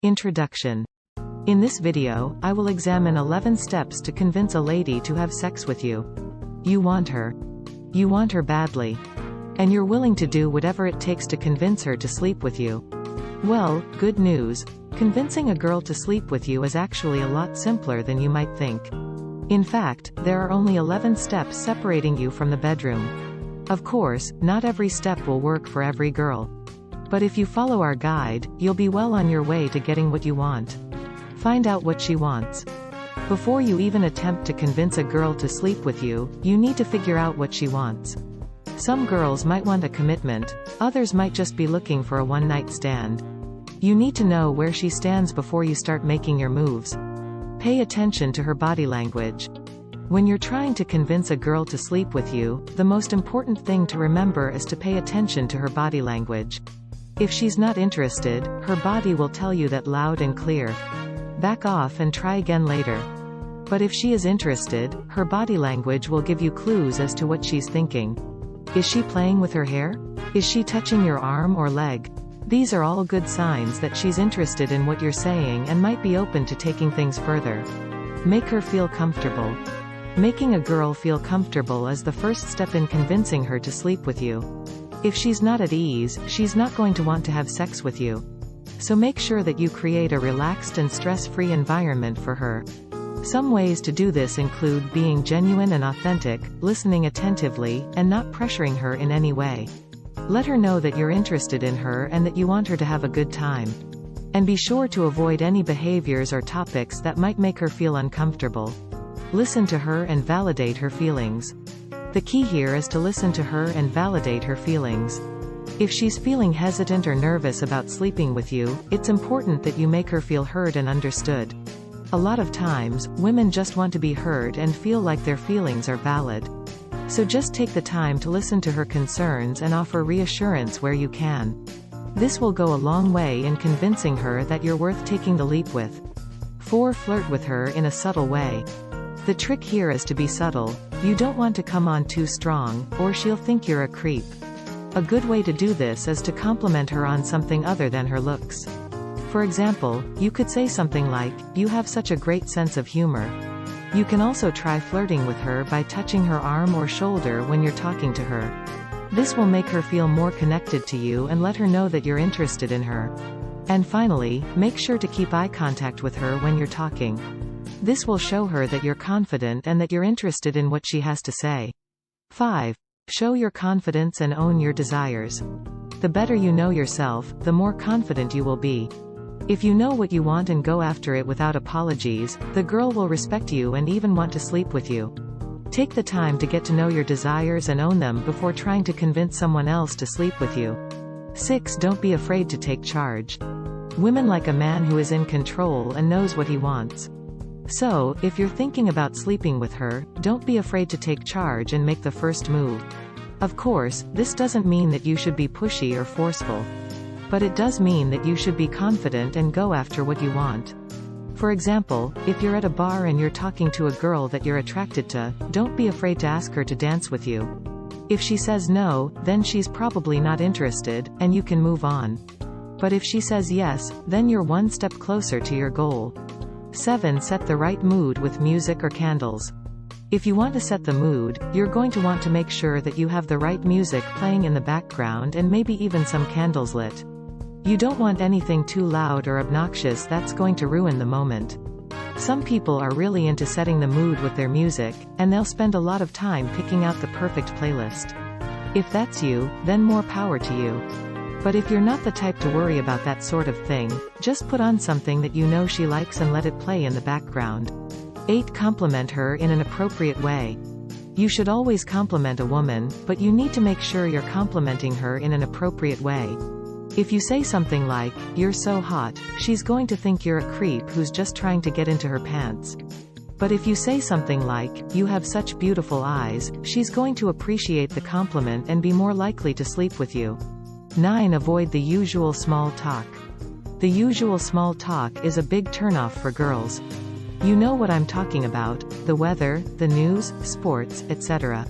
Introduction. In this video, I will examine 11 steps to convince a lady to have sex with you. You want her. You want her badly. And you're willing to do whatever it takes to convince her to sleep with you. Well, good news. Convincing a girl to sleep with you is actually a lot simpler than you might think. In fact, there are only 11 steps separating you from the bedroom. Of course, not every step will work for every girl. But if you follow our guide, you'll be well on your way to getting what you want. Find out what she wants. Before you even attempt to convince a girl to sleep with you, you need to figure out what she wants. Some girls might want a commitment, others might just be looking for a one-night stand. You need to know where she stands before you start making your moves. Pay attention to her body language. When you're trying to convince a girl to sleep with you, the most important thing to remember is to pay attention to her body language. If she's not interested, her body will tell you that loud and clear. Back off and try again later. But if she is interested, her body language will give you clues as to what she's thinking. Is she playing with her hair? Is she touching your arm or leg? These are all good signs that she's interested in what you're saying and might be open to taking things further. Make her feel comfortable. Making a girl feel comfortable is the first step in convincing her to sleep with you. If she's not at ease, she's not going to want to have sex with you. So make sure that you create a relaxed and stress-free environment for her. Some ways to do this include being genuine and authentic, listening attentively, and not pressuring her in any way. Let her know that you're interested in her and that you want her to have a good time. And be sure to avoid any behaviors or topics that might make her feel uncomfortable. Listen to her and validate her feelings. The key here is to listen to her and validate her feelings. If she's feeling hesitant or nervous about sleeping with you, it's important that you make her feel heard and understood. A lot of times, women just want to be heard and feel like their feelings are valid. So just take the time to listen to her concerns and offer reassurance where you can. This will go a long way in convincing her that you're worth taking the leap with. 4. Flirt with her in a subtle way. The trick here is to be subtle. You don't want to come on too strong, or she'll think you're a creep. A good way to do this is to compliment her on something other than her looks. For example, you could say something like, "You have such a great sense of humor." You can also try flirting with her by touching her arm or shoulder when you're talking to her. This will make her feel more connected to you and let her know that you're interested in her. And finally, make sure to keep eye contact with her when you're talking. This will show her that you're confident and that you're interested in what she has to say. 5. Show your confidence and own your desires. The better you know yourself, the more confident you will be. If you know what you want and go after it without apologies, the girl will respect you and even want to sleep with you. Take the time to get to know your desires and own them before trying to convince someone else to sleep with you. 6. Don't be afraid to take charge. Women like a man who is in control and knows what he wants. So, if you're thinking about sleeping with her, don't be afraid to take charge and make the first move. Of course, this doesn't mean that you should be pushy or forceful. But it does mean that you should be confident and go after what you want. For example, if you're at a bar and you're talking to a girl that you're attracted to, don't be afraid to ask her to dance with you. If she says no, then she's probably not interested, and you can move on. But if she says yes, then you're one step closer to your goal. 7. Set the right mood with music or candles. If you want to set the mood, you're going to want to make sure that you have the right music playing in the background and maybe even some candles lit. You don't want anything too loud or obnoxious that's going to ruin the moment. Some people are really into setting the mood with their music, and they'll spend a lot of time picking out the perfect playlist. If that's you, then more power to you. But if you're not the type to worry about that sort of thing, just put on something that you know she likes and let it play in the background. 8. Compliment her in an appropriate way. You should always compliment a woman, but you need to make sure you're complimenting her in an appropriate way. If you say something like, "You're so hot," she's going to think you're a creep who's just trying to get into her pants. But if you say something like, "You have such beautiful eyes," she's going to appreciate the compliment and be more likely to sleep with you. 9. Avoid the usual small talk. The usual small talk is a big turnoff for girls. You know what I'm talking about: the weather, the news, sports, etc.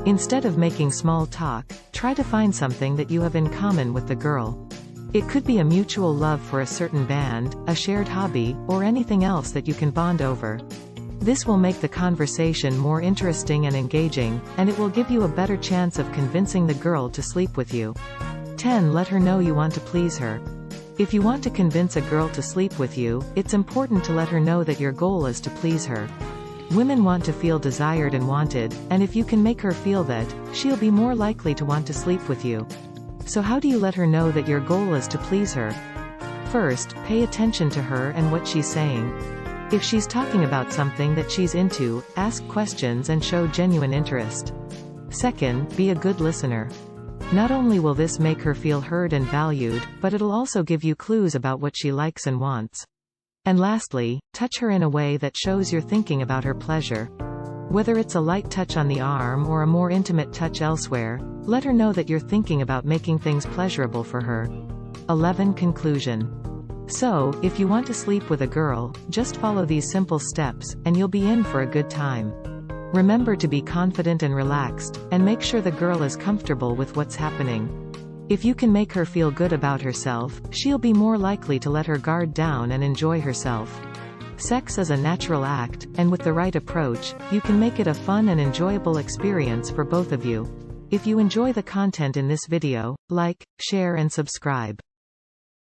Instead of making small talk, try to find something that you have in common with the girl. It could be a mutual love for a certain band, a shared hobby, or anything else that you can bond over. This will make the conversation more interesting and engaging, and it will give you a better chance of convincing the girl to sleep with you. 10. Let her know you want to please her. If you want to convince a girl to sleep with you, it's important to let her know that your goal is to please her. Women want to feel desired and wanted, and if you can make her feel that, she'll be more likely to want to sleep with you. So how do you let her know that your goal is to please her? First, pay attention to her and what she's saying. If she's talking about something that she's into, ask questions and show genuine interest. Second, be a good listener. Not only will this make her feel heard and valued, but it'll also give you clues about what she likes and wants. And lastly, touch her in a way that shows you're thinking about her pleasure. Whether it's a light touch on the arm or a more intimate touch elsewhere, let her know that you're thinking about making things pleasurable for her. 11. Conclusion. So, if you want to sleep with a girl, just follow these simple steps, and you'll be in for a good time. Remember to be confident and relaxed, and make sure the girl is comfortable with what's happening. If you can make her feel good about herself, she'll be more likely to let her guard down and enjoy herself. Sex is a natural act, and with the right approach, you can make it a fun and enjoyable experience for both of you. If you enjoy the content in this video, like, share and subscribe.